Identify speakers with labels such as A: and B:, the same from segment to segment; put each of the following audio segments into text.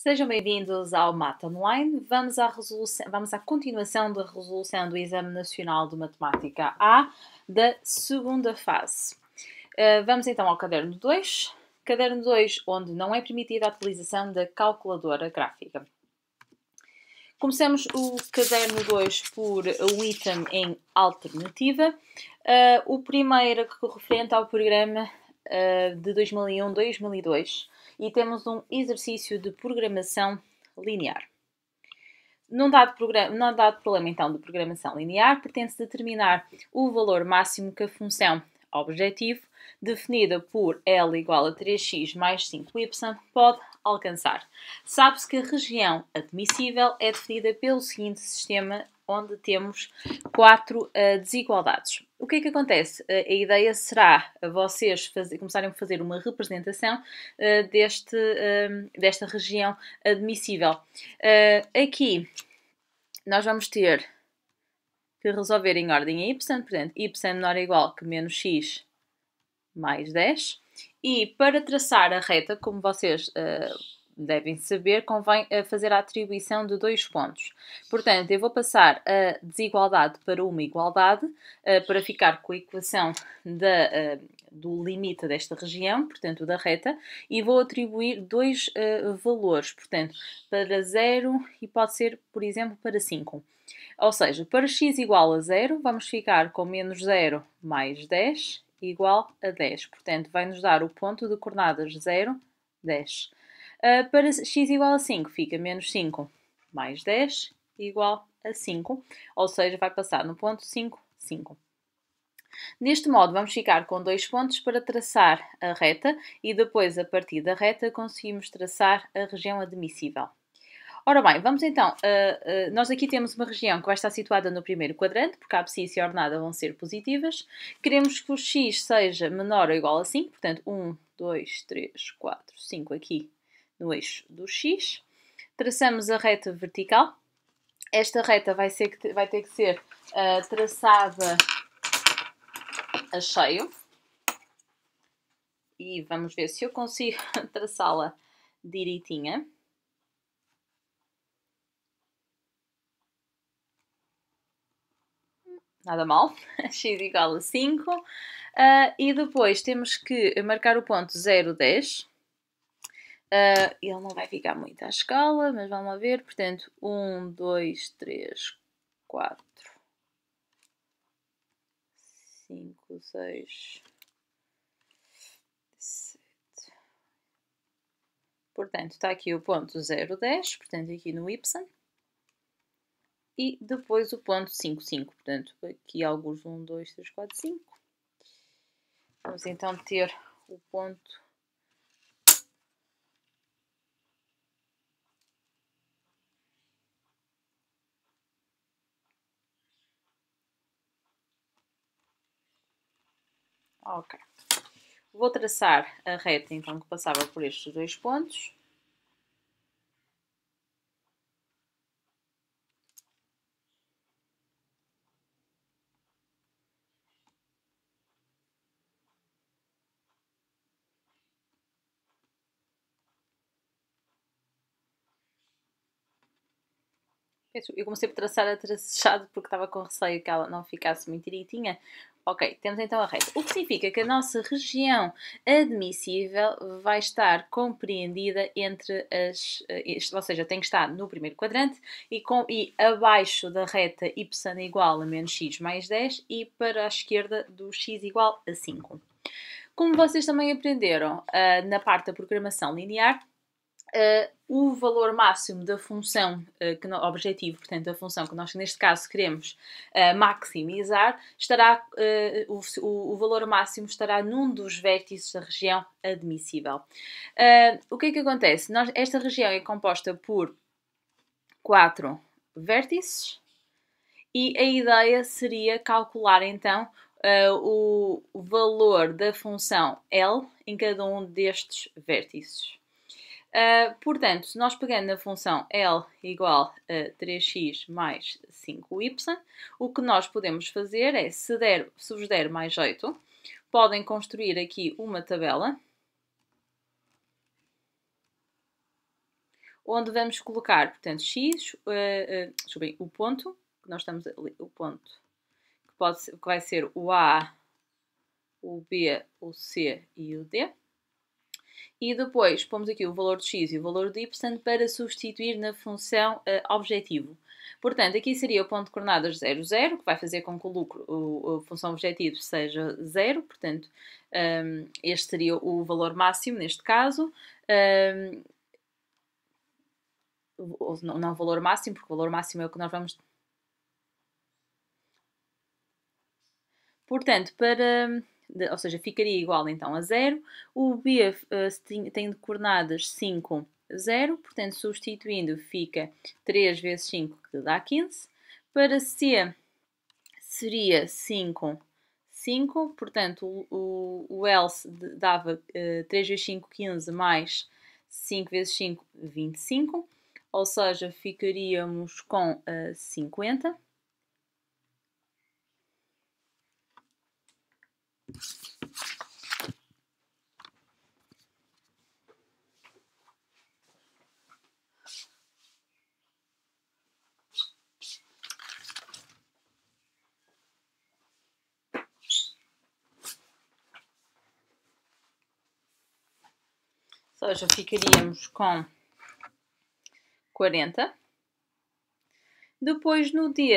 A: Sejam bem-vindos ao Mata Online. Vamos à continuação da resolução do Exame Nacional de Matemática A da segunda fase. Vamos então ao caderno 2. Caderno 2, onde não é permitida a utilização da calculadora gráfica. Começamos o caderno 2 por o item em alternativa. O primeiro que referente ao programa de 2001-2002 e temos um exercício de programação linear. Num dado problema então de programação linear, pretende-se determinar o valor máximo que a função objetivo, definida por L igual a 3x mais 5y, pode alcançar. Sabe-se que a região admissível é definida pelo seguinte sistema, onde temos 4 desigualdades. O que é que acontece? A ideia será vocês começarem a fazer uma representação desta região admissível. Aqui nós vamos ter que resolver em ordem a y, portanto, y menor ou igual que menos x mais 10. E para traçar a reta, como vocês devem saber, convém fazer a atribuição de 2 pontos. Portanto, eu vou passar a desigualdade para uma igualdade, para ficar com a equação do limite desta região, portanto, da reta, e vou atribuir 2 valores, portanto, para 0 e pode ser, por exemplo, para 5. Ou seja, para x igual a 0, vamos ficar com menos 0 mais 10 igual a 10. Portanto, vai-nos dar o ponto de coordenadas 0, 10. Para x igual a 5, fica menos 5 mais 10 igual a 5. Ou seja, vai passar no ponto 5, 5. Deste modo, vamos ficar com 2 pontos para traçar a reta e depois, a partir da reta, conseguimos traçar a região admissível. Ora bem, vamos então, nós aqui temos uma região que vai estar situada no primeiro quadrante, porque a abscissa e a ordenada vão ser positivas. Queremos que o x seja menor ou igual a 5, portanto 1, 2, 3, 4, 5 aqui no eixo do x. Traçamos a reta vertical. Esta reta vai ter que ser traçada a cheio. E vamos ver se eu consigo traçá-la direitinha. Nada mal, x igual a 5, e depois temos que marcar o ponto 0, 10. Ele não vai ficar muito à escala, mas vamos lá ver, portanto, 1, 2, 3, 4, 5, 6, 7. Portanto, está aqui o ponto 0, 10, portanto, aqui no y. E depois o ponto 5, 5. Portanto, aqui alguns 1, 2, 3, 4, 5. Vamos então ter o ponto ok. Vou traçar a reta então que passava por estes 2 pontos. Eu comecei por traçar a traçado porque estava com receio que ela não ficasse muito direitinha. Ok, temos então a reta. O que significa que a nossa região admissível vai estar compreendida entre ou seja, tem que estar no primeiro quadrante e abaixo da reta y igual a menos x mais 10 e para a esquerda do x igual a 5. Como vocês também aprenderam na parte da programação linear, o valor máximo da função objetivo, portanto a função que nós neste caso queremos maximizar, o valor máximo estará num dos vértices da região admissível. O que é que acontece? Esta região é composta por 4 vértices e a ideia seria calcular então o valor da função L em cada um destes vértices. Portanto, se nós pegando na função L igual a 3x mais 5y, o que nós podemos fazer é, se vos der mais jeito, podem construir aqui uma tabela, onde vamos colocar, portanto, x, desculpem, o ponto, que nós estamos ali, o ponto, que vai ser o A, o B, o C e o D. E depois pomos aqui o valor de x e o valor de y para substituir na função objetivo. Portanto, aqui seria o ponto de coordenadas 0, 0, que vai fazer com que a função objetivo seja 0. Portanto, este seria o valor máximo neste caso. Não o valor máximo, porque o valor máximo é o que nós vamos... Portanto, ou seja, ficaria igual então a 0. O B tem de coordenadas 5, 0. Portanto, substituindo fica 3 vezes 5, que dá 15. Para C seria 5, 5. Portanto, o else dava 3 vezes 5, 15, mais 5 vezes 5, 25. Ou seja, ficaríamos com 50. Ou seja, ficaríamos com 40. Depois, no D,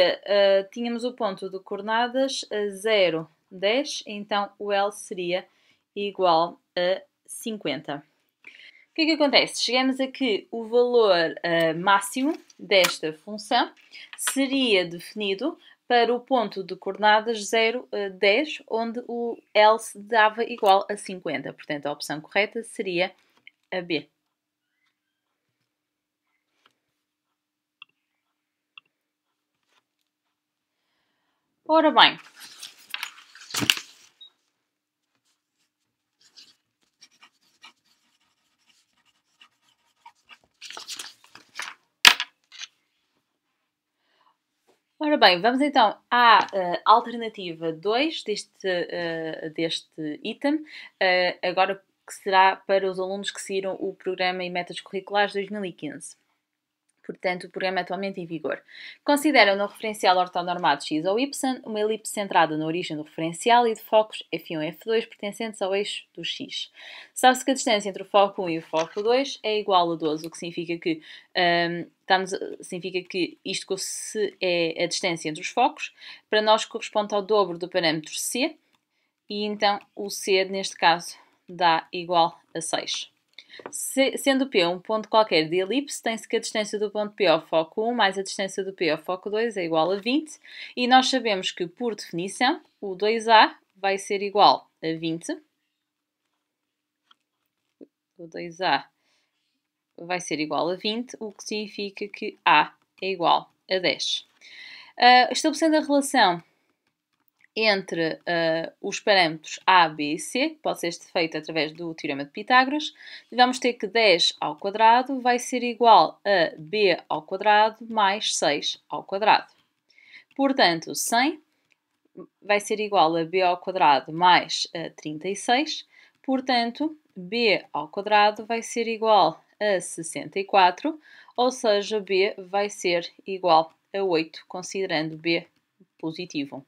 A: tínhamos o ponto de coordenadas 0, 10. Então, o L seria igual a 50. O que é que acontece? Chegamos a que o valor máximo desta função seria definido para o ponto de coordenadas 0, 10, onde o L se dava igual a 50. Portanto, a opção correta seria a B. Ora bem, vamos então à alternativa 2 deste item, agora que será para os alunos que seguiram o Programa e Metas Curriculares 2015. Portanto, o programa é atualmente em vigor. Considera no referencial ortonormado x ou y uma elipse centrada na origem do referencial e de focos F1 e F2 pertencentes ao eixo do x. Sabe-se que a distância entre o foco 1 e o foco 2 é igual a 12, o que significa que, isto se é a distância entre os focos, para nós corresponde ao dobro do parâmetro C, e então o C, neste caso, dá igual a 6. Sendo P um ponto qualquer de elipse, tem-se que a distância do ponto P ao foco 1 mais a distância do P ao foco 2 é igual a 20, e nós sabemos que, por definição, o 2A vai ser igual a 20. O 2A vai ser igual a 20, o que significa que A é igual a 10. Estabelecendo a relação entre os parâmetros A, B e C, que pode ser feito através do Teorema de Pitágoras, vamos ter que 10 ao quadrado vai ser igual a B ao quadrado mais 6 ao quadrado. Portanto, 100 vai ser igual a B ao quadrado mais 36. Portanto, B ao quadrado vai ser igual a 64, ou seja, B vai ser igual a 8, considerando B positivo.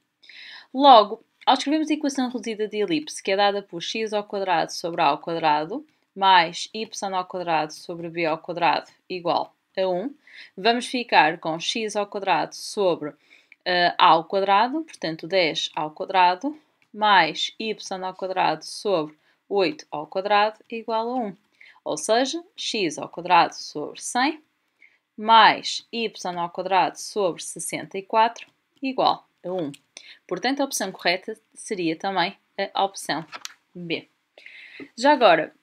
A: Logo, ao escrevermos a equação reduzida de elipse, que é dada por x ao quadrado sobre a ao quadrado, mais y ao quadrado sobre b ao quadrado igual a 1, vamos ficar com x ao quadrado sobre a ao quadrado, portanto 10 ao quadrado, mais y ao quadrado sobre 8 ao quadrado igual a 1. Ou seja, x ao quadrado sobre 100 mais y ao quadrado sobre 64 igual a 1. Portanto, a opção correta seria também a opção B. Já agora,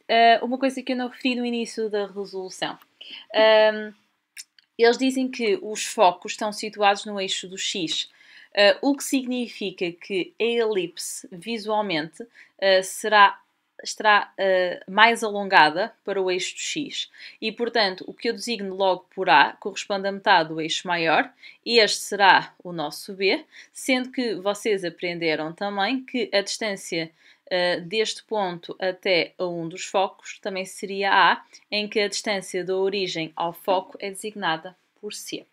A: uma coisa que eu não referi no início da resolução. Eles dizem que os focos estão situados no eixo do X, o que significa que a elipse, visualmente, estará mais alongada para o eixo do X. E, portanto, o que eu designo logo por A corresponde a metade do eixo maior. Este será o nosso B, sendo que vocês aprenderam também que a distância deste ponto até a um dos focos também seria A, em que a distância da origem ao foco é designada por C.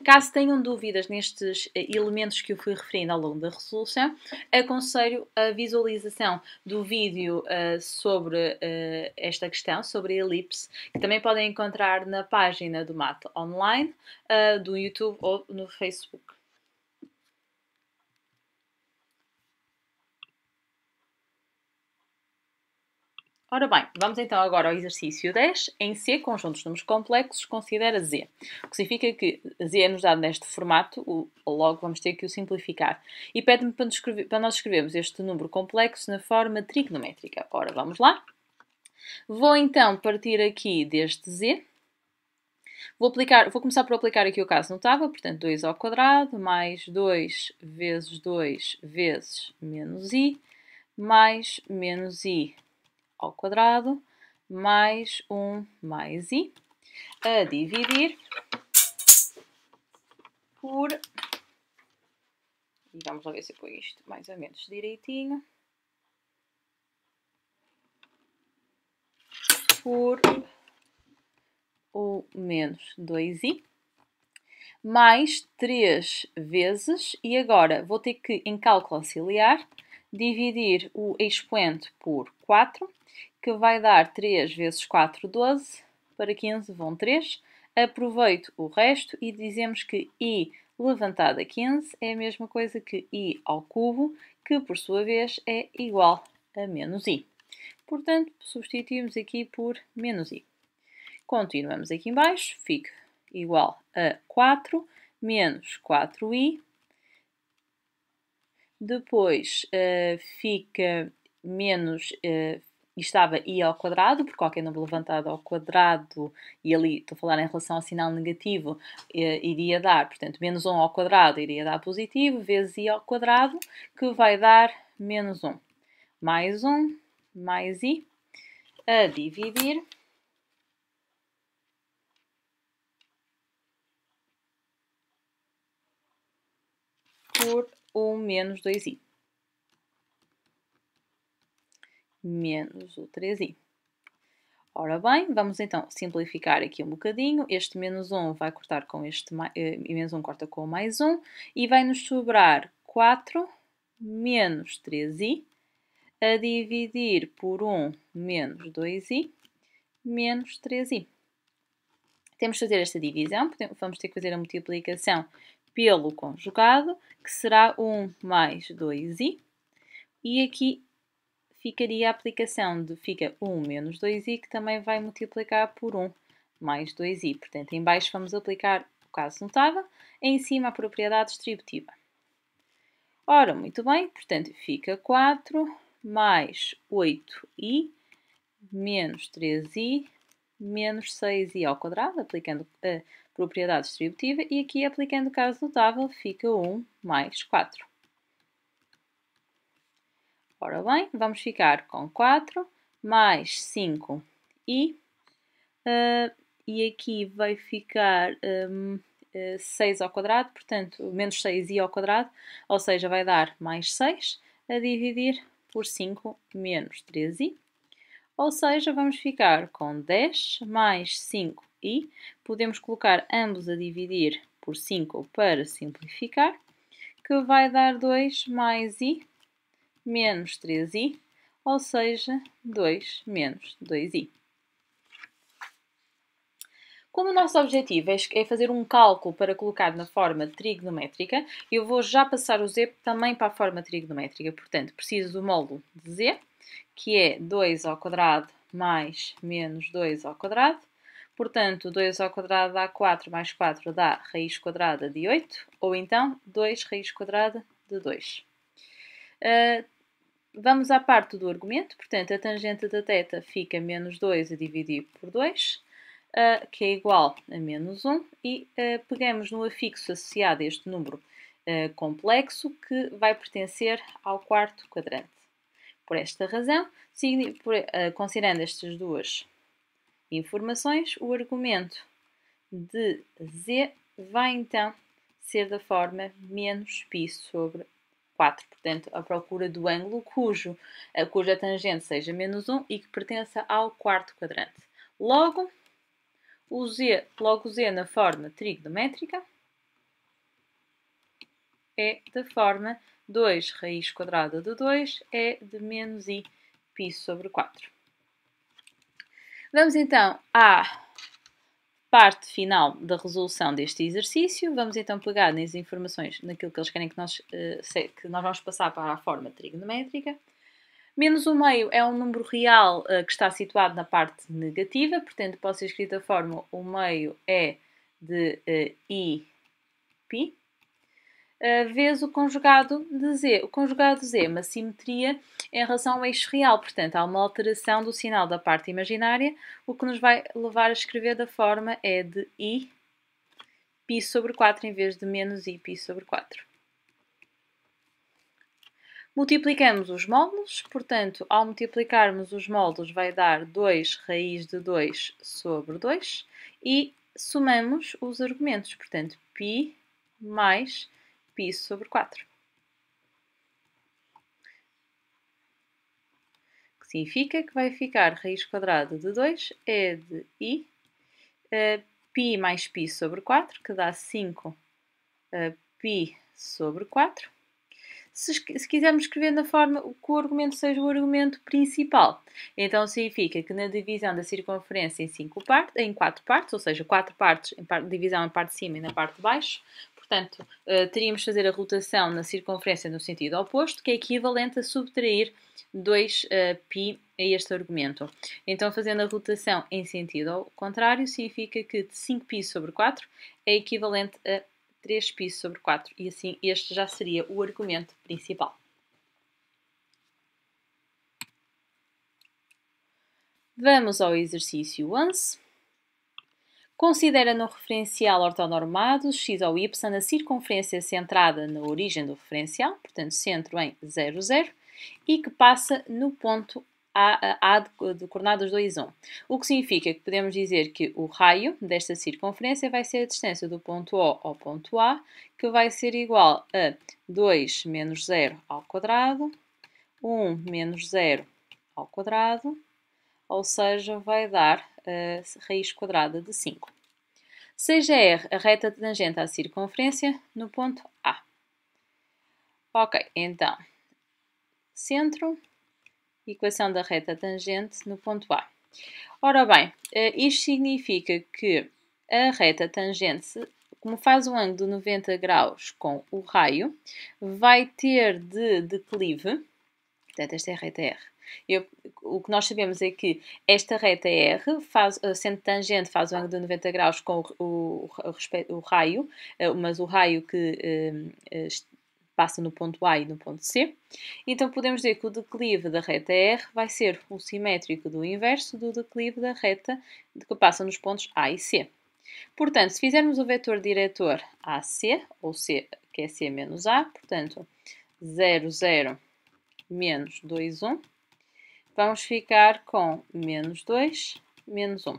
A: Caso tenham dúvidas nestes elementos que eu fui referindo ao longo da resolução, aconselho a visualização do vídeo sobre esta questão, sobre a elipse, que também podem encontrar na página do Mate Online, do YouTube ou no Facebook. Ora bem, vamos então agora ao exercício 10. Em C, conjuntos de números complexos, considera Z. O que significa que Z é nos dado neste formato, logo vamos ter que o simplificar. E pede-me para nós escrevermos este número complexo na forma trigonométrica. Ora, vamos lá. Vou então partir aqui deste Z. Vou começar por aplicar aqui o caso notável, portanto 2 ao quadrado mais 2 vezes 2 vezes menos I mais menos I ao quadrado mais 1 mais I a dividir por... E vamos lá ver se eu ponho isto mais ou menos direitinho. Por o menos 2i mais 3 vezes, e agora vou ter que, em cálculo auxiliar, dividir o expoente por 4, que vai dar 3 vezes 4, 12, para 15 vão 3. Aproveito o resto e dizemos que i levantado a 15 é a mesma coisa que i ao cubo, que por sua vez é igual a menos i. Portanto, substituímos aqui por menos i. Continuamos aqui em baixo, fica igual a 4 menos 4i. Depois fica menos, estava i ao quadrado, porque qualquer número levantado ao quadrado, e ali estou a falar em relação ao sinal negativo, iria dar, portanto, menos 1 ao quadrado iria dar positivo, vezes i ao quadrado, que vai dar menos 1. Mais 1, mais i, a dividir por 1 menos 2i. Menos o 3i. Ora bem, vamos então simplificar aqui um bocadinho. Este menos 1 vai cortar com este, menos 1 corta com mais 1, e vai-nos sobrar 4 menos 3i, a dividir por 1 menos 2i, menos 3i. Temos que fazer esta divisão, vamos ter que fazer a multiplicação pelo conjugado, que será 1 mais 2i, e aqui ficaria a aplicação de fica 1 menos 2i, que também vai multiplicar por 1 mais 2i. Portanto, em baixo vamos aplicar o caso notável, em cima a propriedade distributiva. Ora, muito bem, portanto, fica 4 mais 8i menos 3i menos 6i ao quadrado, aplicando a propriedade distributiva, e aqui aplicando o caso notável fica 1 mais 4. Ora bem, vamos ficar com 4 mais 5i, e aqui vai ficar 6 ao quadrado, portanto, menos 6i ao quadrado, ou seja, vai dar mais 6, a dividir por 5 menos 3i, ou seja, vamos ficar com 10 mais 5i, podemos colocar ambos a dividir por 5 para simplificar, que vai dar 2 mais i menos 3i, ou seja, 2 menos 2i. Como o nosso objetivo é fazer um cálculo para colocar na forma trigonométrica, eu vou já passar o z também para a forma trigonométrica. Portanto, preciso do módulo de z, que é 2 ao quadrado mais menos 2 ao quadrado. Portanto, 2 ao quadrado dá 4, mais 4 dá raiz quadrada de 8, ou então 2 raiz quadrada de 2. Vamos à parte do argumento, portanto, a tangente da θ fica menos 2 a dividir por 2, que é igual a menos 1, e pegamos no afixo associado a este número complexo, que vai pertencer ao quarto quadrante. Por esta razão, considerando estas duas informações, o argumento de z vai então ser da forma menos π sobre 4. Portanto, a procura do ângulo cuja tangente seja menos 1 e que pertença ao quarto quadrante. Logo o Z na forma trigonométrica é da forma 2 raiz quadrada de 2 é de menos I π sobre 4. Vamos então à parte final da resolução deste exercício. Vamos então pegar nas informações, naquilo que eles querem que nós vamos passar para a forma trigonométrica. Menos 1/2 é um número real que está situado na parte negativa, portanto pode ser escrito da forma 1/2 é de I π, vezes o conjugado de Z. O conjugado de Z é uma simetria em relação ao eixo real, portanto há uma alteração do sinal da parte imaginária, o que nos vai levar a escrever da forma é de I π sobre 4 em vez de menos I π sobre 4. Multiplicamos os módulos, portanto, ao multiplicarmos os módulos vai dar 2 raiz de 2 sobre 2 e somamos os argumentos, portanto, π mais π sobre 4. Que significa que vai ficar raiz quadrada de 2 é de I, π mais π sobre 4, que dá 5 π sobre 4. Se quisermos escrever na forma que o argumento seja o argumento principal, então significa que na divisão da circunferência em 4 partes, ou seja, 4 partes, divisão em parte de cima e na parte de baixo, portanto, teríamos de fazer a rotação na circunferência no sentido oposto, que é equivalente a subtrair 2π a este argumento. Então, fazendo a rotação em sentido ao contrário, significa que 5π sobre 4 é equivalente a 3π sobre 4, e assim este já seria o argumento principal. Vamos ao exercício 11. Considera no referencial ortonormado x ou y a circunferência centrada na origem do referencial, portanto centro em 0, 0, e que passa no ponto A de coordenadas 2, 1. O que significa que podemos dizer que o raio desta circunferência vai ser a distância do ponto O ao ponto A, que vai ser igual a 2 menos 0 ao quadrado, 1 menos 0 ao quadrado, ou seja, vai dar a raiz quadrada de 5. Seja R a reta tangente à circunferência no ponto A. Ok, então, centro, equação da reta tangente no ponto A. Ora bem, isto significa que a reta tangente, como faz um ângulo de 90 graus com o raio, vai ter de declive, portanto esta é a reta R. O que nós sabemos é que esta reta R, sendo tangente, faz um ângulo de 90 graus com o raio, mas o raio que passa no ponto A e no ponto C. Então podemos dizer que o declive da reta R vai ser o simétrico do inverso do declive da reta que passa nos pontos A e C. Portanto, se fizermos o vetor diretor AC, ou C, que é C menos A, portanto, 0, 0, menos 2, 1, vamos ficar com menos 2, menos 1.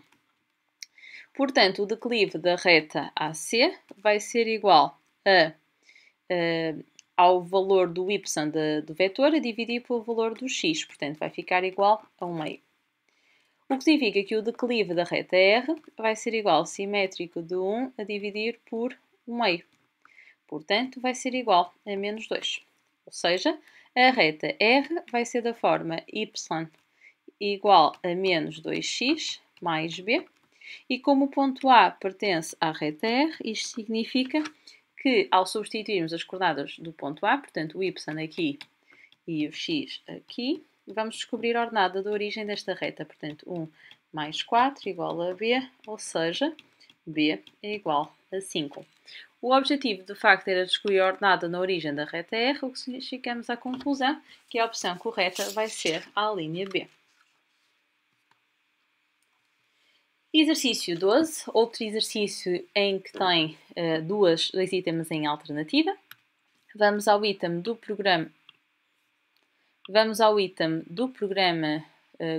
A: Portanto, o declive da reta AC vai ser igual ao valor do y do vetor a dividir pelo valor do x. Portanto, vai ficar igual a 1/2. O que significa que o declive da reta R vai ser igual ao simétrico de 1 a dividir por 1/2. Portanto, vai ser igual a menos 2. Ou seja, a reta R vai ser da forma y igual a menos 2x mais b. E como o ponto A pertence à reta R, isto significa que ao substituirmos as coordenadas do ponto A, portanto o y aqui e o x aqui, vamos descobrir a ordenada da origem desta reta. Portanto, 1 mais 4 igual a b, ou seja, b é igual a 5. O objetivo, de facto, era descobrir a ordenada na origem da reta R, o que chegamos à conclusão que a opção correta vai ser a linha B. Exercício 12, outro exercício em que tem dois itens em alternativa. Vamos ao item do programa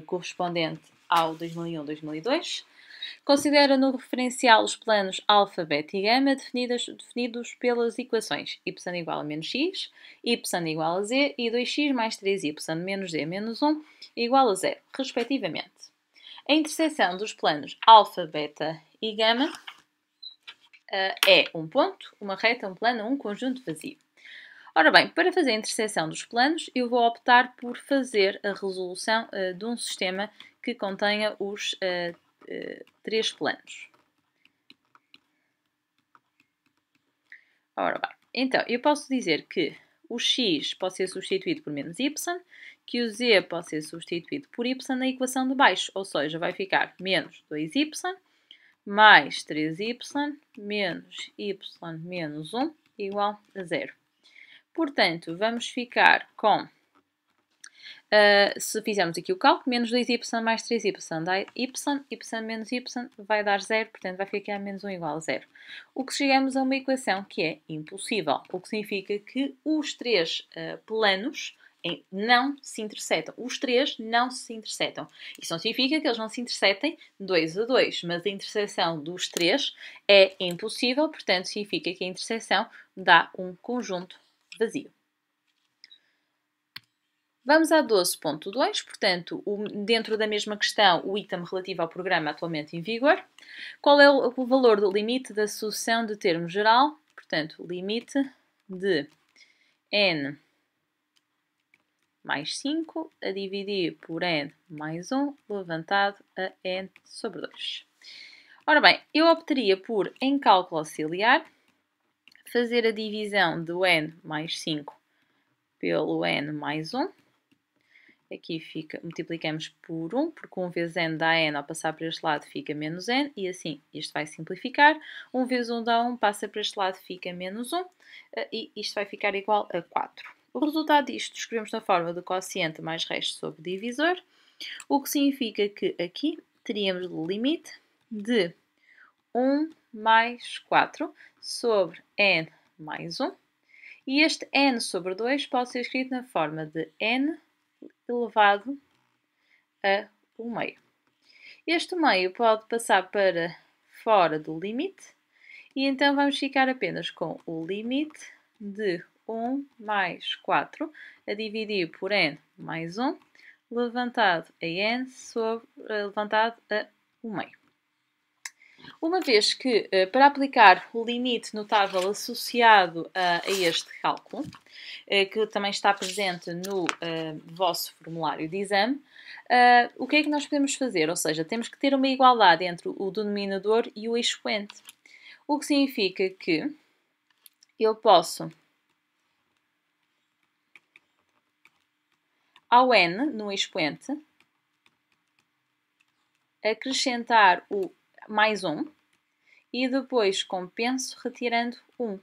A: correspondente ao 2001-2002. Considera no referencial os planos alfa, beta e gama definidos pelas equações y igual a menos x, y igual a z e 2x mais 3y menos z menos 1 igual a 0, respectivamente. A interseção dos planos alfa, beta e gama é um ponto, uma reta, um plano, um conjunto vazio. Ora bem, para fazer a interseção dos planos, eu vou optar por fazer a resolução de um sistema que contenha os 3 planos. Ora bem, então, eu posso dizer que o x pode ser substituído por menos y, que o z pode ser substituído por y na equação de baixo, ou seja, vai ficar menos 2y mais 3y menos y menos 1 igual a 0. Portanto, vamos ficar com, se fizermos aqui o cálculo, menos 2y mais 3y dá y menos y vai dar 0, portanto vai ficar menos 1 igual a 0. O que chegamos a uma equação que é impossível, o que significa que os 3 planos não se intersetam. Os 3 não se intersetam. Isso não significa que eles não se intersetem 2 a 2, mas a interseção dos 3 é impossível, portanto significa que a interseção dá um conjunto vazio. Vamos a 12.2, portanto, dentro da mesma questão, o item relativo ao programa atualmente em vigor. Qual é o valor do limite da sucessão de termo geral? Portanto, limite de n mais 5 a dividir por n mais 1, levantado a n sobre 2. Ora bem, eu optaria por, em cálculo auxiliar, fazer a divisão do n mais 5 pelo n mais 1. Aqui multiplicamos por 1, porque 1 vezes n dá n, ao passar para este lado fica menos n, e assim isto vai simplificar. 1 vezes 1 dá 1, passa para este lado fica menos 1, e isto vai ficar igual a 4. O resultado disto escrevemos na forma do quociente mais resto sobre divisor, o que significa que aqui teríamos o limite de 1 mais 4 sobre n mais 1, e este n sobre 2 pode ser escrito na forma de n elevado a 1 meio. Este meio pode passar para fora do limite, e então vamos ficar apenas com o limite de 1 mais 4 a dividir por n mais 1, levantado a n levantado a 1 meio. Uma vez que, para aplicar o limite notável associado a este cálculo, que também está presente no vosso formulário de exame, o que é que nós podemos fazer? Ou seja, temos que ter uma igualdade entre o denominador e o expoente. O que significa que eu posso, ao n no expoente, acrescentar o mais 1 e depois compenso retirando 1.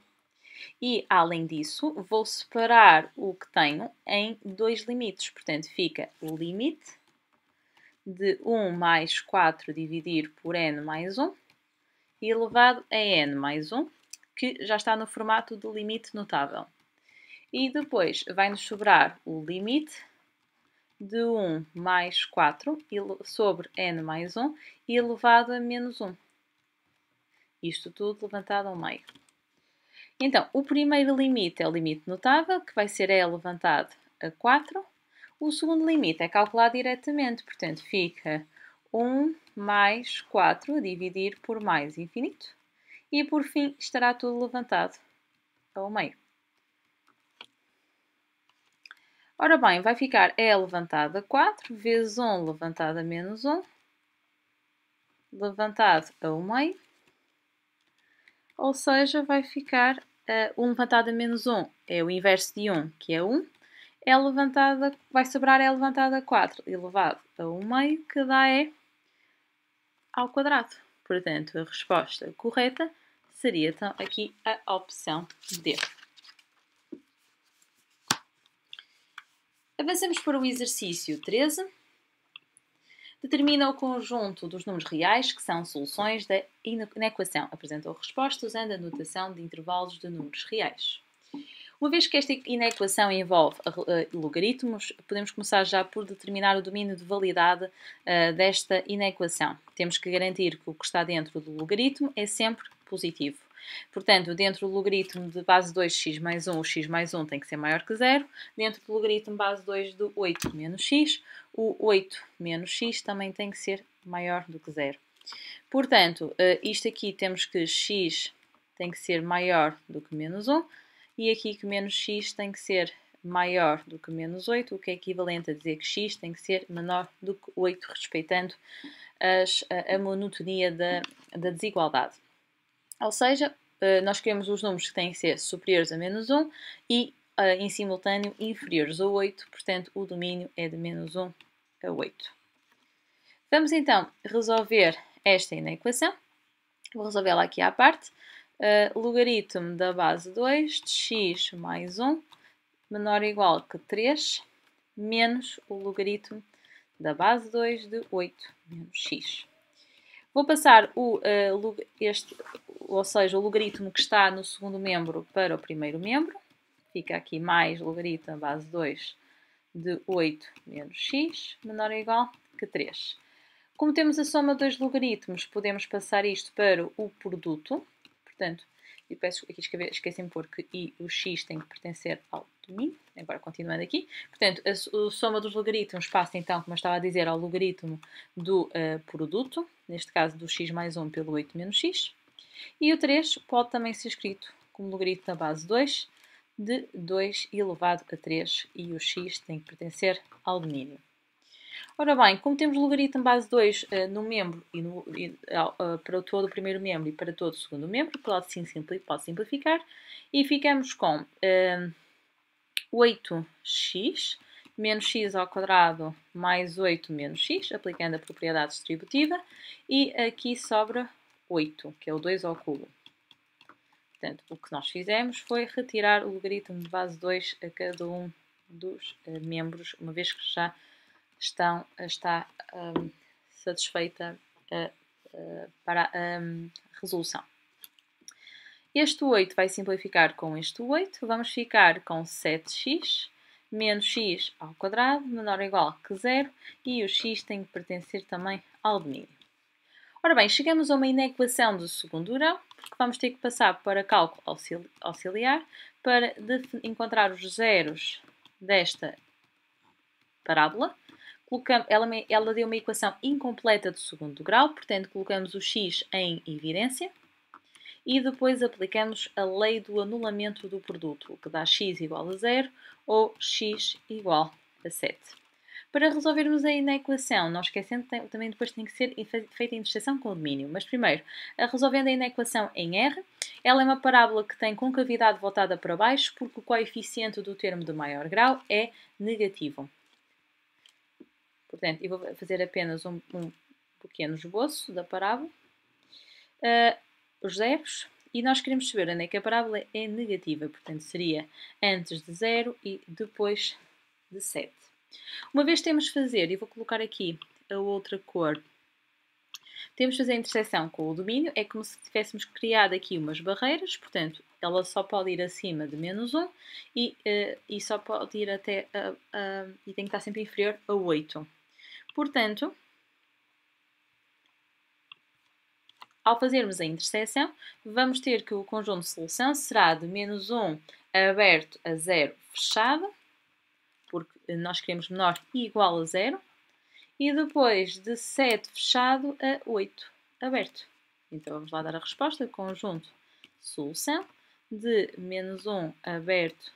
A: E, além disso, vou separar o que tenho em 2 limites. Portanto, fica o limite de 1 mais 4 dividir por n mais 1 elevado a n mais 1, que já está no formato do limite notável. E depois vai-nos sobrar o limite de 1 mais 4 sobre n mais 1 elevado a menos 1. Isto tudo levantado ao meio. Então, o primeiro limite é o limite notável, que vai ser e levantado a 4. O segundo limite é calculado diretamente, portanto fica 1 mais 4 a dividir por mais infinito. E por fim estará tudo levantado ao meio. Ora bem, vai ficar e levantado a 4 vezes 1 levantado a menos 1, levantado a 1 meio, ou seja, vai ficar 1 levantado a menos 1 é o inverso de 1, que é 1, vai sobrar e levantado a 4 elevado a 1 meio, que dá e ao quadrado. Portanto, a resposta correta seria então aqui a opção D. Avançamos para o exercício 13. Determina o conjunto dos números reais que são soluções na equação. Apresentou a resposta usando a notação de intervalos de números reais. Uma vez que esta inequação envolve logaritmos, podemos começar já por determinar o domínio de validade desta inequação. Temos que garantir que o que está dentro do logaritmo é sempre positivo. Portanto, dentro do logaritmo de base 2 de x mais 1, o x mais 1 tem que ser maior que 0. Dentro do logaritmo base 2 de 8 menos x, o 8 menos x também tem que ser maior do que 0. Portanto, isto aqui temos que x tem que ser maior do que menos 1 e aqui que menos x tem que ser maior do que menos 8, o que é equivalente a dizer que x tem que ser menor do que 8, respeitando a monotonia da desigualdade. Ou seja, nós queremos os números que têm que ser superiores a menos 1 e, em simultâneo, inferiores a 8, portanto, o domínio é de menos 1 a 8. Vamos então resolver esta inequação. Vou resolvê-la aqui à parte. Logaritmo da base 2 de x mais 1 menor ou igual que 3 menos o logaritmo da base 2 de 8 menos x. Vou passar o logaritmo que está no segundo membro para o primeiro membro. Fica aqui mais logaritmo da base 2 de 8 menos x menor ou igual que 3. Como temos a soma de dois logaritmos, podemos passar isto para o produto. Portanto, eu peço aqui esqueci-me de pôr que o x tem que pertencer ao domínio. Agora, continuando aqui. Portanto, a soma dos logaritmos passa então, como eu estava a dizer, ao logaritmo do produto. Neste caso, do x mais 1 pelo 8 menos x. E o 3 pode também ser escrito como logaritmo da base 2 de 2 elevado a 3. E o x tem que pertencer ao domínio. Ora bem, como temos logaritmo base 2 no membro para todo o primeiro membro e para todo o segundo membro, pode simplificar e ficamos com 8x menos x ao quadrado mais 8 menos x, aplicando a propriedade distributiva, e aqui sobra 8, que é o 2 ao cubo. Portanto, o que nós fizemos foi retirar o logaritmo de base 2 a cada um dos membros, uma vez que já está satisfeita para a resolução. Este 8 vai simplificar com este 8. Vamos ficar com 7x menos x ao quadrado menor ou igual que 0 e o x tem que pertencer também ao domínio. Ora bem, chegamos a uma inequação do segundo grau, porque vamos ter que passar para cálculo auxiliar para encontrar os zeros desta parábola. Ela deu uma equação incompleta do segundo grau, portanto colocamos o x em evidência e depois aplicamos a lei do anulamento do produto, o que dá x igual a 0 ou x igual a 7. Para resolvermos a inequação, não esquecendo que também depois tem que ser feita a interseção com o domínio. Mas primeiro, resolvendo a inequação em R, ela é uma parábola que tem concavidade voltada para baixo porque o coeficiente do termo de maior grau é negativo. Portanto, eu vou fazer apenas um pequeno esboço da parábola. Os zeros. E nós queremos saber onde é que a parábola é negativa. Portanto, seria antes de 0 e depois de 7. Uma vez temos de fazer, e vou colocar aqui a outra cor, temos de fazer a interseção com o domínio. É como se tivéssemos criado aqui umas barreiras. Portanto, ela só pode ir acima de menos 1 e só pode ir até e tem que estar sempre inferior a 8. Portanto, ao fazermos a interseção, vamos ter que o conjunto de solução será de menos 1 aberto a 0 fechado, porque nós queremos menor e igual a 0, e depois de 7 fechado a 8 aberto. Então vamos lá dar a resposta: conjunto de solução de menos 1 aberto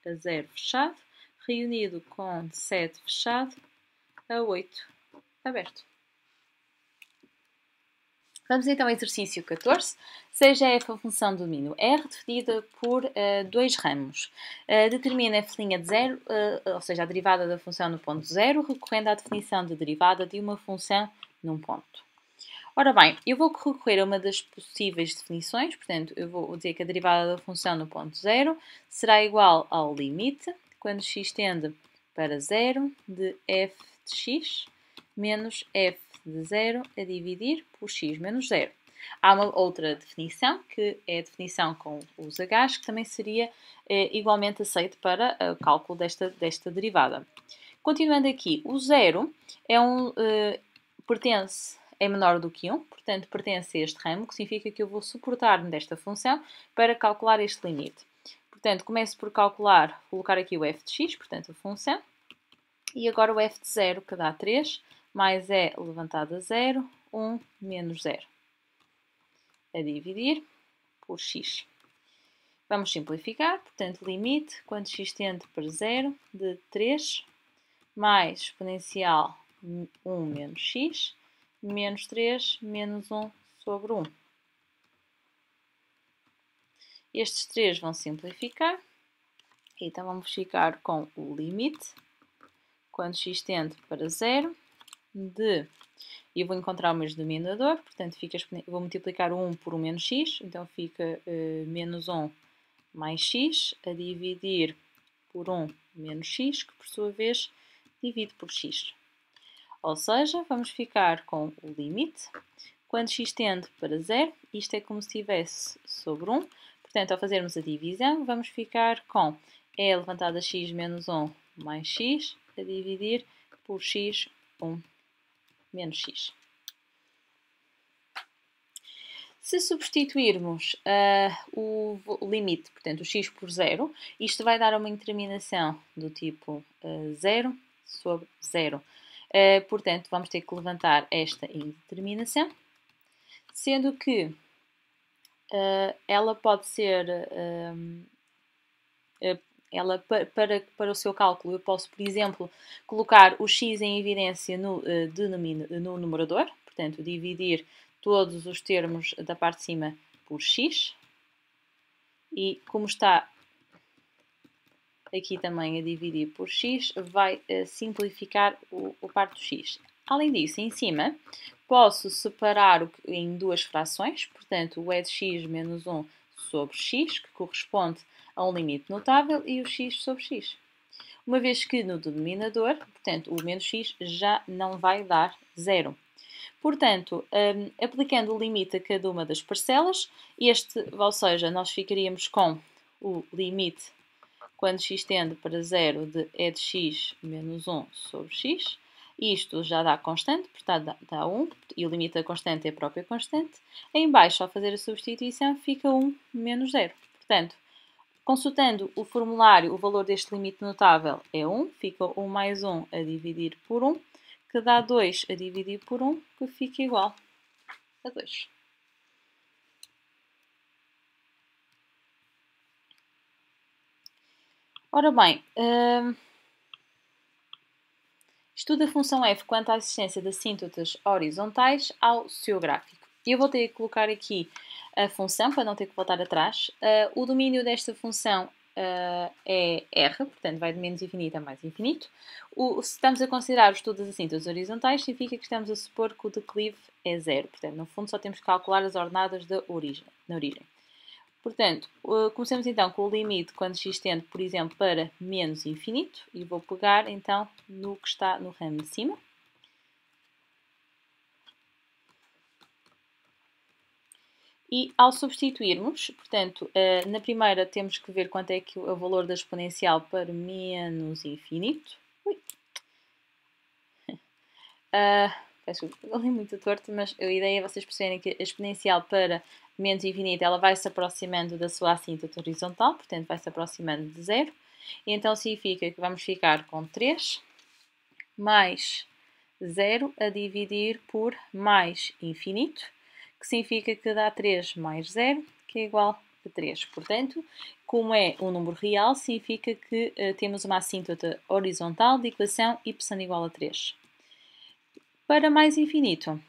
A: a 0 fechado, reunido com 7 fechado a 8 aberto. Vamos então ao exercício 14. Seja f a função do domínio R definida por dois ramos. Determina f' de 0, ou seja, a derivada da função no ponto 0, recorrendo à definição de derivada de uma função num ponto. Ora bem, eu vou recorrer a uma das possíveis definições, portanto, eu vou dizer que a derivada da função no ponto 0 será igual ao limite, quando x tende para 0, de f de x menos f de 0 a dividir por x menos 0. Há uma outra definição, que é a definição com os H's, que também seria igualmente aceito para o cálculo desta derivada. Continuando aqui, o 0 é menor do que 1, portanto pertence a este ramo, que significa que eu vou suportar-me desta função para calcular este limite. Portanto, começo por colocar aqui o f de x, portanto a função, e agora o f de 0, que dá 3, mais e levantado a 0, 1 menos 0. A dividir por x. Vamos simplificar, portanto, limite, quando x tende para 0, de 3, mais exponencial 1 menos x, menos 3, menos 1 sobre 1. Estes 3 vão simplificar, então vamos ficar com o limite, quando x tende para 0, de... E eu vou encontrar o meu denominador, portanto vou multiplicar o 1 por 1 menos x, então fica menos 1 mais x, a dividir por 1 menos x, que por sua vez divide por x. Ou seja, vamos ficar com o limite, quando x tende para 0, isto é como se estivesse sobre 1, portanto ao fazermos a divisão vamos ficar com e elevado a x menos 1 mais x, a dividir por x, 1 menos x. Se substituirmos o limite, portanto o x por 0, isto vai dar uma indeterminação do tipo 0 sobre 0. Portanto, vamos ter que levantar esta indeterminação, sendo que ela pode ser... para o seu cálculo, eu posso, por exemplo, colocar o x em evidência no numerador, portanto, dividir todos os termos da parte de cima por x, e como está aqui também a dividir por x, vai simplificar o parte do x. Além disso, em cima, posso separar em duas frações, portanto, o e de x menos 1 sobre x, que corresponde a um limite notável, e o x sobre x. Uma vez que no denominador, portanto, o menos x já não vai dar 0. Portanto, aplicando o limite a cada uma das parcelas, ou seja, nós ficaríamos com o limite quando x tende para 0 de e de x menos 1 sobre x. Isto já dá constante, portanto dá 1, e o limite da constante é a própria constante. Em baixo, ao fazer a substituição, fica 1 menos 0. Portanto, consultando o formulário, o valor deste limite notável é 1, fica 1 mais 1 a dividir por 1, que dá 2 a dividir por 1, que fica igual a 2. Ora bem, estuda a função f quanto à existência de assíntotas horizontais ao seu gráfico. Eu vou ter que colocar aqui a função, para não ter que voltar atrás. O domínio desta função é R, portanto vai de menos infinito a mais infinito. Se estamos a considerar o estudo das assíntotas horizontais, significa que estamos a supor que o declive é 0. Portanto, no fundo, só temos que calcular as ordenadas na origem. Portanto, começamos então com o limite quando x tende, por exemplo, para menos infinito, e vou pegar então no que está no ramo de cima. E ao substituirmos, portanto, na primeira temos que ver quanto é que é o valor da exponencial para menos infinito. Peço desculpa, eu li muito torto, mas a ideia é vocês perceberem que a exponencial para menos infinito, ela vai se aproximando da sua assíntota horizontal, portanto vai se aproximando de 0. E então significa que vamos ficar com 3 mais 0 a dividir por mais infinito, que significa que dá 3 mais 0, que é igual a 3. Portanto, como é um número real, significa que temos uma assíntota horizontal de equação y igual a 3. Para mais infinito,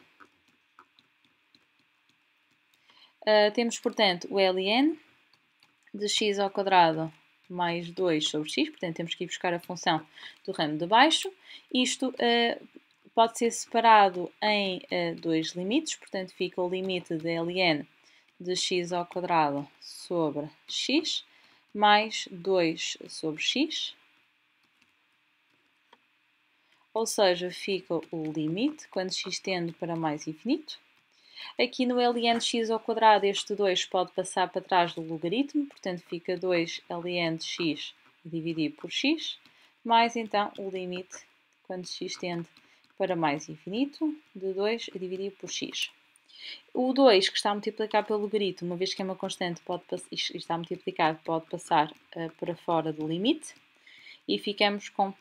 A: temos, portanto, o ln de x ao quadrado mais 2 sobre x, portanto temos que ir buscar a função do ramo de baixo. Isto pode ser separado em dois limites, portanto fica o limite de ln de x ao quadrado sobre x mais 2 sobre x, ou seja, fica o limite quando x tende para mais infinito Aqui no ln de x ao quadrado, este 2 pode passar para trás do logaritmo, portanto fica 2 ln de x dividido por x, mais então o limite, quando x tende para mais infinito, de 2 a dividir por x. O 2 que está a multiplicar pelo logaritmo, uma vez que é uma constante, isto está multiplicado, pode passar para fora do limite. E ficamos com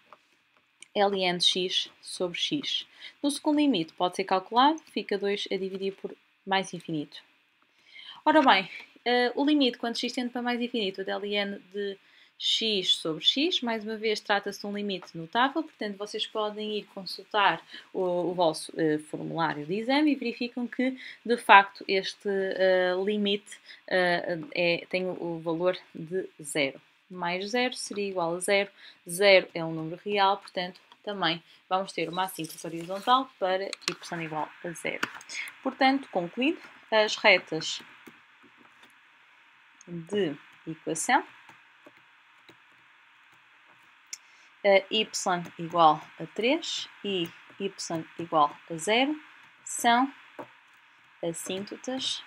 A: ln de x sobre x. No segundo limite pode ser calculado, fica 2 a dividir por mais infinito. Ora bem, o limite quando x tende para mais infinito, o de ln de x sobre x, mais uma vez trata-se de um limite notável, portanto vocês podem ir consultar o vosso formulário de exame e verificam que de facto este limite tem o valor de 0. Mais 0 seria igual a 0, 0 é um número real, portanto também vamos ter uma assíntota horizontal para y igual a 0. Portanto, concluindo, as retas de equação y igual a 3 e y igual a 0 são assíntotas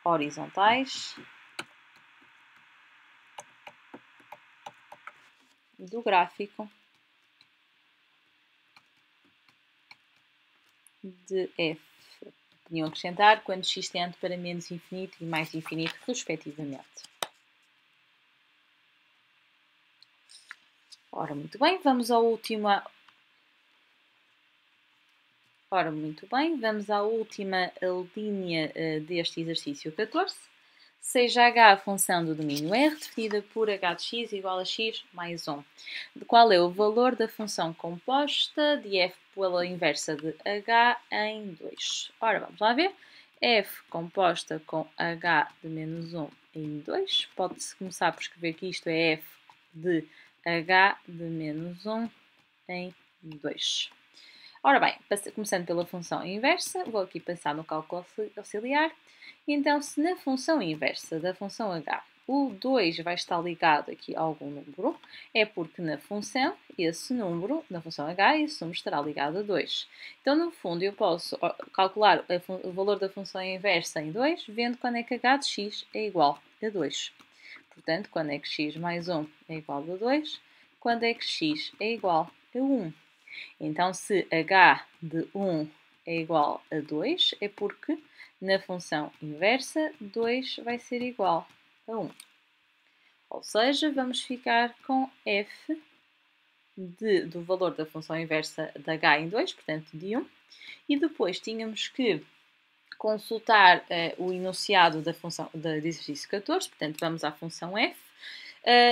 A: horizontais do gráfico de f. Podiam acrescentar quando x tende para menos infinito e mais infinito, respectivamente. Ora, muito bem, vamos à última linha deste exercício 14. Seja h a função do domínio R, definida por h de x igual a x mais 1. Qual é o valor da função composta de f pela inversa de h em 2? Ora, vamos lá ver. F composta com h de menos 1 em 2. Pode-se começar por escrever que isto é f de h de menos 1 em 2. Ora bem, começando pela função inversa, vou aqui pensar no cálculo auxiliar. Então, se na função inversa da função h o 2 vai estar ligado aqui a algum número, é porque na função h, esse número estará ligado a 2. Então, no fundo, eu posso calcular o valor da função inversa em 2, vendo quando é que h de x é igual a 2. Portanto, quando é que x mais 1 é igual a 2, quando é que x é igual a 1. Então, se h de 1 é igual a 2, é porque na função inversa 2 vai ser igual a 1. Ou seja, vamos ficar com f do valor da função inversa de h em 2, portanto de 1. E depois tínhamos que consultar o enunciado do exercício 14, portanto vamos à função f.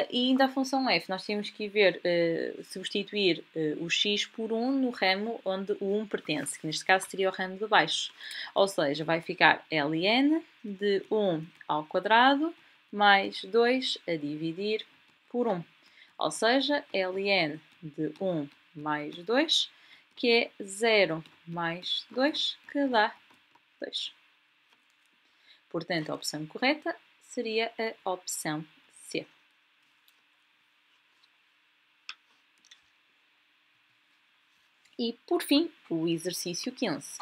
A: E ainda a função f, nós temos que ver, substituir o x por 1 no ramo onde o 1 pertence, que neste caso seria o ramo de baixo. Ou seja, vai ficar ln de 1 ao quadrado mais 2 a dividir por 1. Ou seja, ln de 1 mais 2, que é 0 mais 2, que dá 2. Portanto, a opção correta seria a opção C. E, por fim, o exercício 15.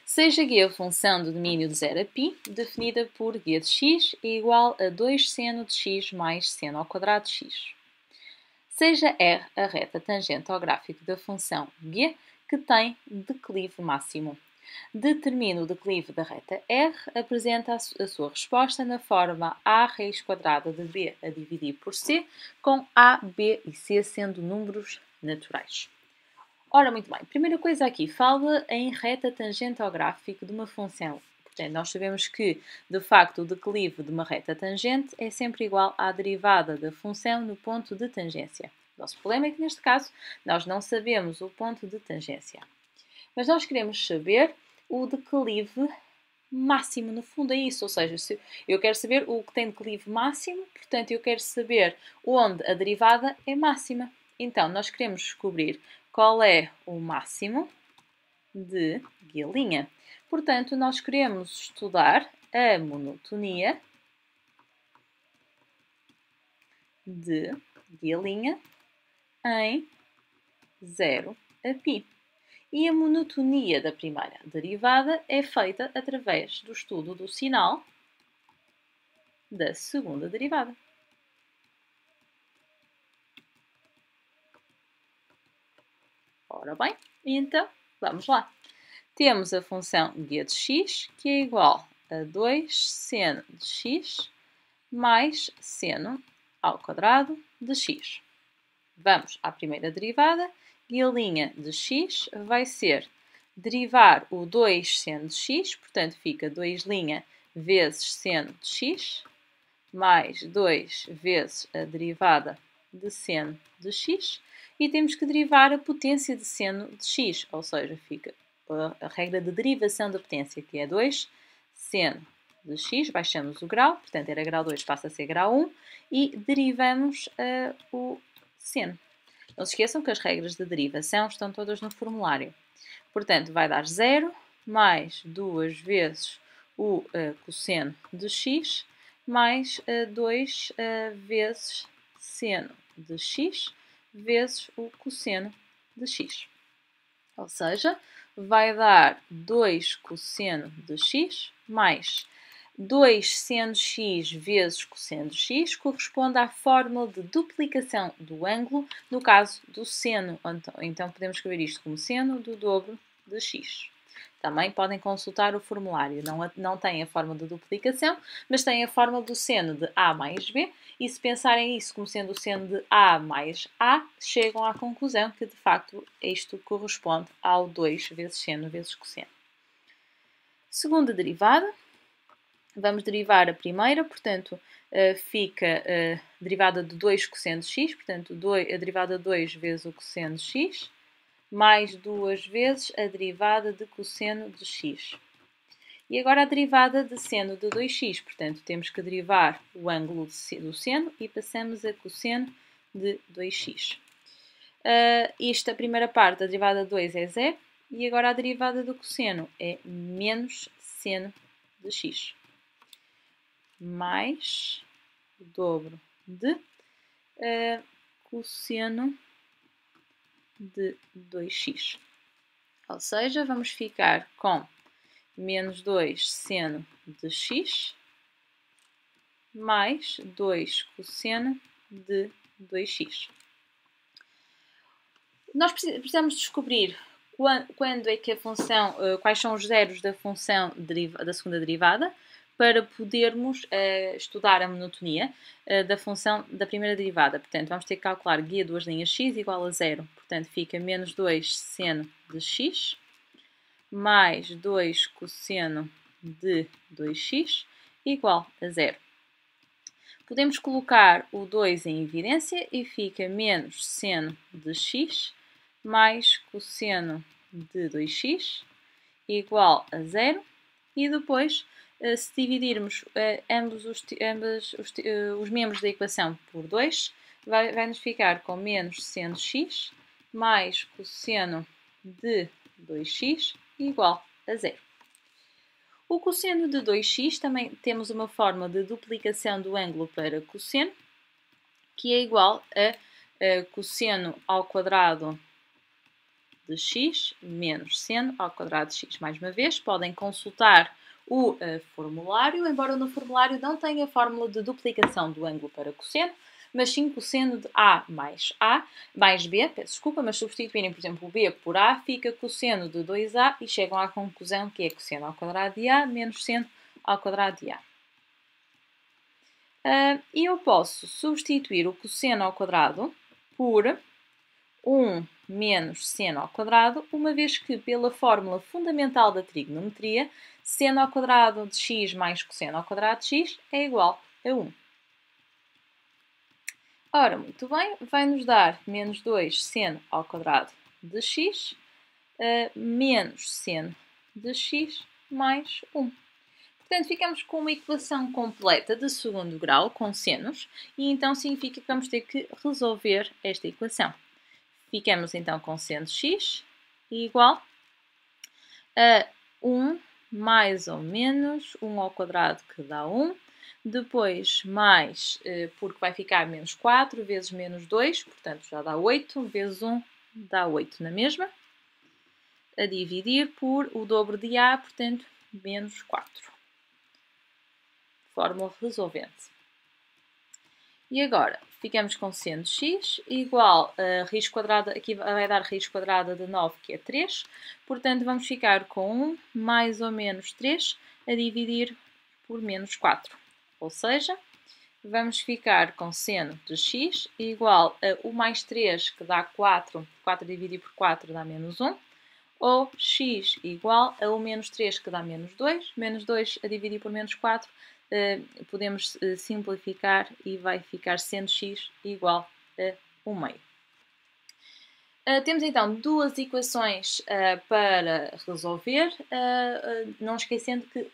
A: Seja g a função do domínio de 0 a π, definida por g de x é igual a 2 seno de x mais seno ao quadrado de x. Seja R a reta tangente ao gráfico da função g que tem declive máximo. Determine o declive da reta R, apresenta a sua resposta na forma a raiz quadrada de b a dividir por c, com a, b e c sendo números naturais. Ora, muito bem, primeira coisa aqui, fala em reta tangente ao gráfico de uma função. Portanto, nós sabemos que, de facto, o declive de uma reta tangente é sempre igual à derivada da função no ponto de tangência. O nosso problema é que, neste caso, nós não sabemos o ponto de tangência. Mas nós queremos saber o declive máximo, no fundo é isso, ou seja, se eu quero saber o que tem declive máximo, portanto eu quero saber onde a derivada é máxima. Então, nós queremos descobrir qual é o máximo de g'. Portanto, nós queremos estudar a monotonia de g' em 0 a π. E a monotonia da primeira derivada é feita através do estudo do sinal da segunda derivada. Ora bem, então, vamos lá. Temos a função g de x, que é igual a 2 seno de x mais seno ao quadrado de x. Vamos à primeira derivada. G' de x vai ser derivar o 2 seno de x, portanto fica 2' vezes seno de x, mais 2 vezes a derivada de seno de x, e temos que derivar a potência de seno de x, ou seja, fica a regra de derivação da potência, que é 2 seno de x, baixamos o grau, portanto era grau 2, passa a ser grau 1, e derivamos o seno. Não se esqueçam que as regras de derivação estão todas no formulário. Portanto, vai dar 0 mais 2 vezes o cosseno de x mais 2 vezes seno de x vezes o cosseno de x. Ou seja, vai dar 2 cosseno de x mais 2 seno de x vezes cosseno de x corresponde à fórmula de duplicação do ângulo no caso do seno. Então podemos escrever isto como seno do dobro de x. Também podem consultar o formulário. Não tem a fórmula de duplicação, mas tem a fórmula do seno de a mais b. E se pensarem isso como sendo o seno de a mais a, chegam à conclusão que, de facto, isto corresponde ao 2 vezes seno vezes cosseno. Segunda derivada. Vamos derivar a primeira, portanto, fica derivada de 2 cosseno de x, portanto, a derivada de 2 vezes o cosseno de x, mais 2 vezes a derivada de cosseno de x. E agora a derivada de seno de 2x, portanto, temos que derivar o ângulo do seno e passamos a cosseno de 2x. A primeira parte, a derivada de 2 é 0, e agora a derivada do cosseno é menos seno de x. Mais o dobro de cosseno de 2x. Ou seja, vamos ficar com menos 2 seno de x mais 2 cosseno de 2x. Nós precisamos descobrir quando é que a função, quais são os zeros da função da segunda derivada, para podermos estudar a monotonia da função da primeira derivada. Portanto, vamos ter que calcular g a duas linhas x igual a 0. Portanto, fica menos 2 seno de x mais 2 cosseno de 2x igual a 0. Podemos colocar o 2 em evidência e fica menos seno de x mais cosseno de 2x igual a 0. E depois, se dividirmos ambos os membros da equação por 2, vai-nos ficar com menos seno de x mais cosseno de 2x igual a 0. O cosseno de 2x também temos uma forma de duplicação do ângulo para cosseno, que é igual a cosseno ao quadrado de x menos seno ao quadrado de x. Mais uma vez, podem consultar o formulário, embora no formulário não tenha a fórmula de duplicação do ângulo para cosseno, mas sim cosseno de a mais b, peço desculpa, mas substituírem, por exemplo, o b por a, fica cosseno de 2a e chegam à conclusão que é cosseno ao quadrado de a menos seno ao quadrado de a. E eu posso substituir o cosseno ao quadrado por 1 menos seno ao quadrado, uma vez que, pela fórmula fundamental da trigonometria, seno ao quadrado de x mais cosseno ao quadrado de x é igual a 1. Ora, muito bem, vai-nos dar menos 2 seno ao quadrado de x menos seno de x mais 1. Portanto, ficamos com uma equação completa de segundo grau, com senos, e então significa que vamos ter que resolver esta equação. Ficamos então com seno de x igual a 1 mais ou menos 1 ao quadrado, que dá 1. Depois mais, porque vai ficar menos 4 vezes menos 2, portanto já dá 8, vezes 1 dá 8 na mesma. a dividir por o dobro de A, portanto, menos 4. Fórmula resolvente. E agora, ficamos com seno de x igual a raiz quadrada, aqui vai dar raiz quadrada de 9, que é 3. Portanto, vamos ficar com 1 mais ou menos 3 a dividir por menos 4. Ou seja, vamos ficar com seno de x igual a 1 mais 3, que dá 4. 4 dividido por 4 dá menos 1. Ou x igual a 1 menos 3, que dá menos 2. Menos 2 a dividir por menos 4. Podemos simplificar e vai ficar seno x igual a 1 meio. Temos então duas equações para resolver, não esquecendo que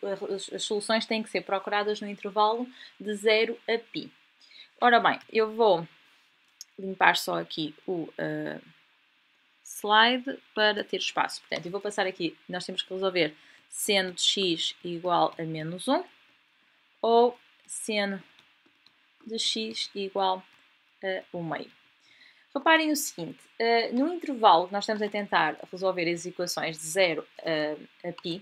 A: as soluções têm que ser procuradas no intervalo de 0 a π. Ora bem, eu vou limpar só aqui o slide para ter espaço. Portanto, eu vou passar aqui, nós temos que resolver seno de x igual a menos 1 ou seno de x igual a 1 meio. Reparem o seguinte, no intervalo que nós estamos a tentar resolver as equações de 0 a π,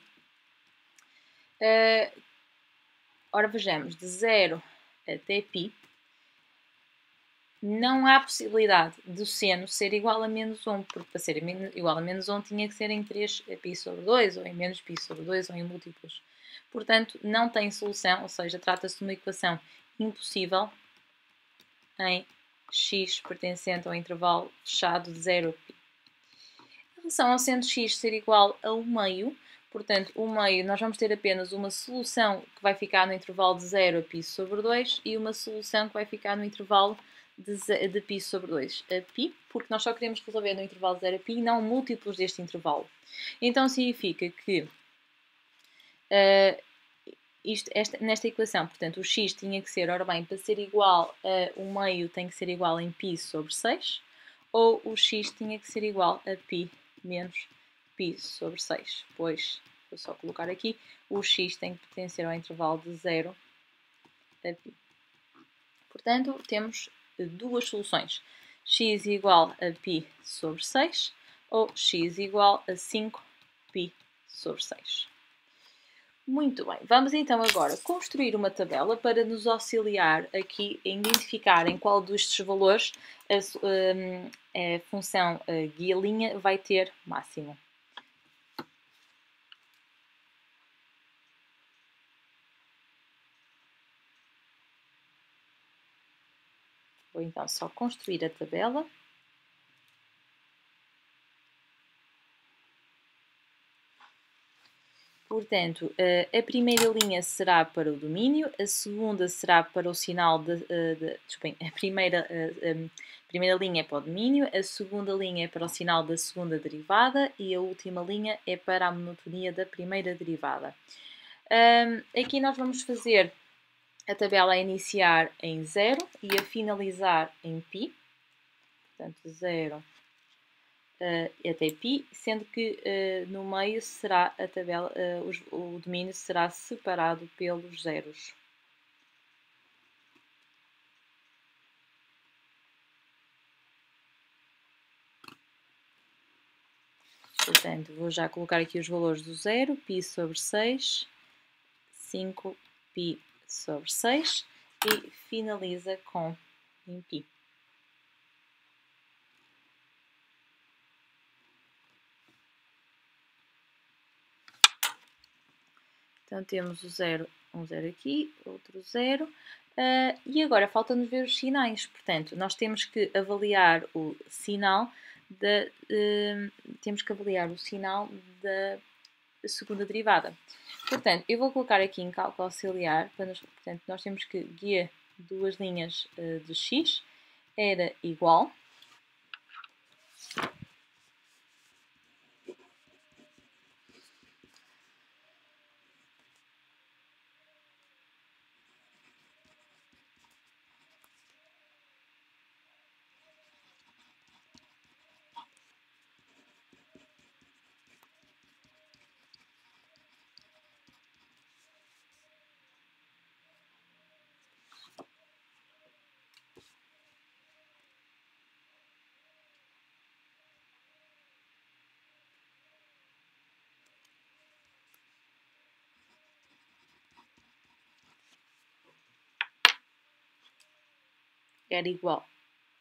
A: ora vejamos, de 0 até π, não há possibilidade do seno ser igual a menos 1, porque para ser igual a menos 1 tinha que ser em 3π sobre 2, ou em menos π sobre 2, ou em múltiplos. Portanto, não tem solução, ou seja, trata-se de uma equação impossível em x pertencente ao intervalo fechado de 0 a π. Em relação ao seno de x ser igual a 1 meio, portanto, 1 meio, nós vamos ter apenas uma solução que vai ficar no intervalo de 0 a π sobre 2 e uma solução que vai ficar no intervalo de π sobre 2 a π, porque nós só queremos resolver no intervalo de 0 a π e não múltiplos deste intervalo. Então significa que nesta equação, portanto, o x tinha que ser, ora bem, para ser igual a 1 meio tem que ser igual em π sobre 6, ou o x tinha que ser igual a π menos π sobre 6, pois, vou só colocar aqui, o x tem que pertencer ao intervalo de 0 a π. Portanto, temos duas soluções, x igual a π sobre 6 ou x igual a 5π sobre 6. Muito bem, vamos então agora construir uma tabela para nos auxiliar aqui em identificar em qual destes valores a função guia-linha vai ter máximo. Vou então só construir a tabela. Portanto, a primeira linha será para o domínio, a segunda será para o sinal desculpem, a primeira linha é para o domínio, a segunda linha é para o sinal da segunda derivada e a última linha é para a monotonia da primeira derivada. Aqui nós vamos fazer a tabela a iniciar em 0 e a finalizar em π, portanto 0 até π, sendo que no meio será a tabela, o domínio será separado pelos zeros. Portanto, vou já colocar aqui os valores do zero, π sobre 6, 5π sobre 6 e finaliza com em π. Então temos o 0, um 0 aqui, outro 0. E agora falta-nos ver os sinais. Portanto, nós temos que avaliar o sinal da segunda derivada. Portanto, eu vou colocar aqui em cálculo auxiliar, portanto, nós temos que guia duas linhas de x era igual. era igual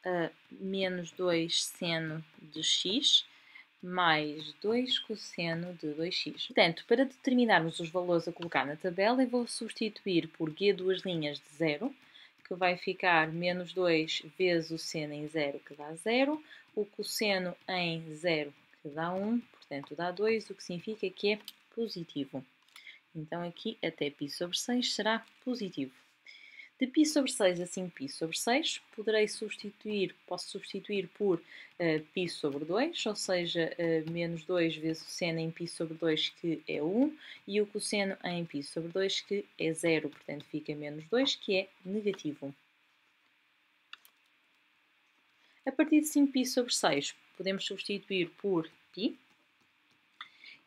A: a menos 2 seno de x mais 2 cosseno de 2x. Portanto, para determinarmos os valores a colocar na tabela, eu vou substituir por g duas linhas de 0, que vai ficar menos 2 vezes o seno em 0, que dá 0, o cosseno em 0, que dá 1, portanto dá 2, o que significa que é positivo. Então aqui até π sobre 6 será positivo. De π sobre 6 a 5π sobre 6, posso substituir por π sobre 2, ou seja, menos 2 vezes o seno em π sobre 2, que é 1, e o cosseno em π sobre 2, que é 0, portanto fica menos 2, que é negativo. A partir de 5π sobre 6, podemos substituir por π,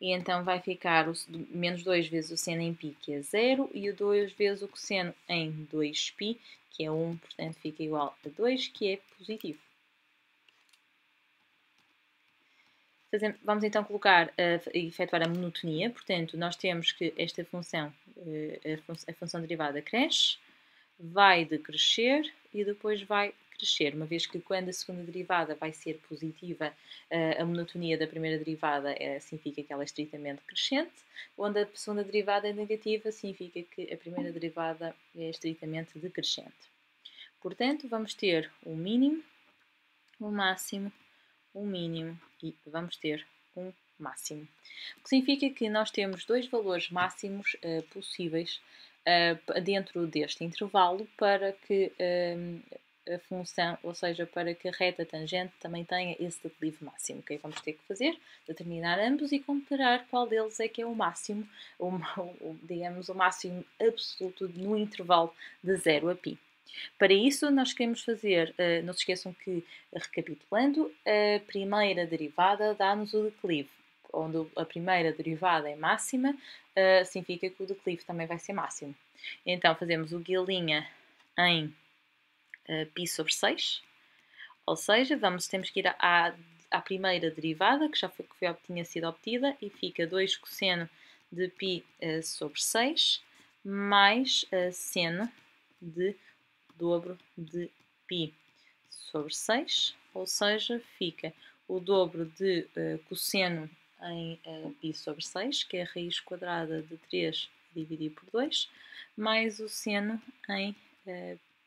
A: e então vai ficar o menos 2 vezes o seno em π, que é 0, e o 2 vezes o cosseno em 2π, que é 1, portanto fica igual a 2, que é positivo. Vamos então efetuar a monotonia, portanto nós temos que esta função, a função derivada cresce, vai decrescer e depois vai crescer, uma vez que quando a segunda derivada vai ser positiva, a monotonia da primeira derivada significa que ela é estritamente crescente, onde a segunda derivada é negativa, significa que a primeira derivada é estritamente decrescente. Portanto, vamos ter um mínimo, um máximo, um mínimo e vamos ter um máximo. O que significa que nós temos dois valores máximos possíveis dentro deste intervalo para que a função, ou seja, para que a reta tangente também tenha esse declive máximo. O que vamos ter que fazer? Determinar ambos e comparar qual deles é que é o máximo, digamos, o máximo absoluto no intervalo de 0 a π. Para isso, nós queremos fazer, não se esqueçam que, recapitulando, a primeira derivada dá-nos o declive. Onde a primeira derivada é máxima, significa que o declive também vai ser máximo. Então, fazemos o g' em π sobre 6, ou seja, temos que ir à primeira derivada, que tinha sido obtida, e fica 2 cosseno de π sobre 6, mais seno de dobro de π sobre 6, ou seja, fica o dobro de cosseno em π sobre 6, que é a raiz quadrada de 3 dividido por 2, mais o seno em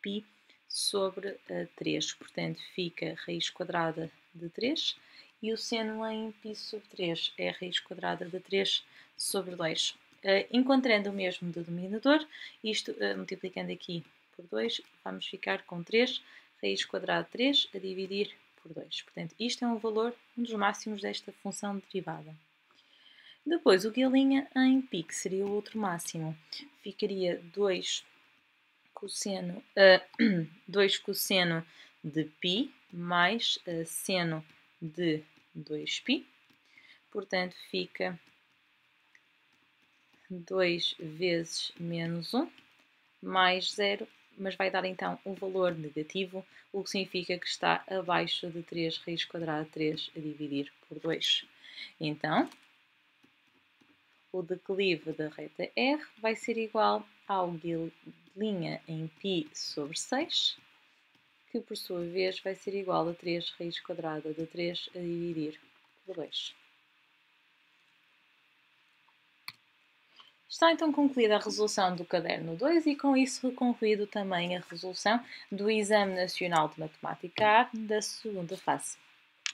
A: π sobre 3, portanto fica raiz quadrada de 3, e o seno em π sobre 3 é a raiz quadrada de 3 sobre 2. Encontrando o mesmo denominador, isto multiplicando aqui por 2, vamos ficar com 3 raiz quadrada de 3 a dividir por 2. Portanto, isto é um dos máximos desta função derivada. Depois, o g' em π, que seria o outro máximo, ficaria 2 cosseno de π mais seno de 2π. Portanto, fica 2 vezes menos 1 mais 0, mas vai dar então um valor negativo, o que significa que está abaixo de 3 raiz quadrada de 3 a dividir por 2. Então, o declive da reta R vai ser igual ao g' em π sobre 6, que por sua vez vai ser igual a 3 raiz quadrada de 3 a dividir por 2. Está então concluída a resolução do caderno 2 e com isso concluído também a resolução do Exame Nacional de Matemática A da segunda fase.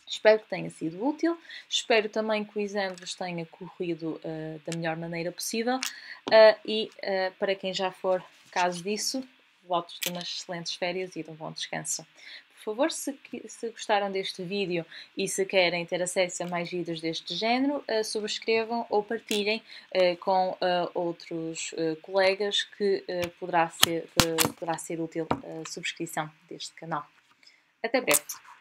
A: Espero que tenha sido útil, espero também que o exame vos tenha corrido da melhor maneira possível e para quem já for caso disso, votos de umas excelentes férias e de um bom descanso. Por favor, se gostaram deste vídeo e se querem ter acesso a mais vídeos deste género, subscrevam ou partilhem com outros colegas que poderá ser útil a subscrição deste canal. Até breve!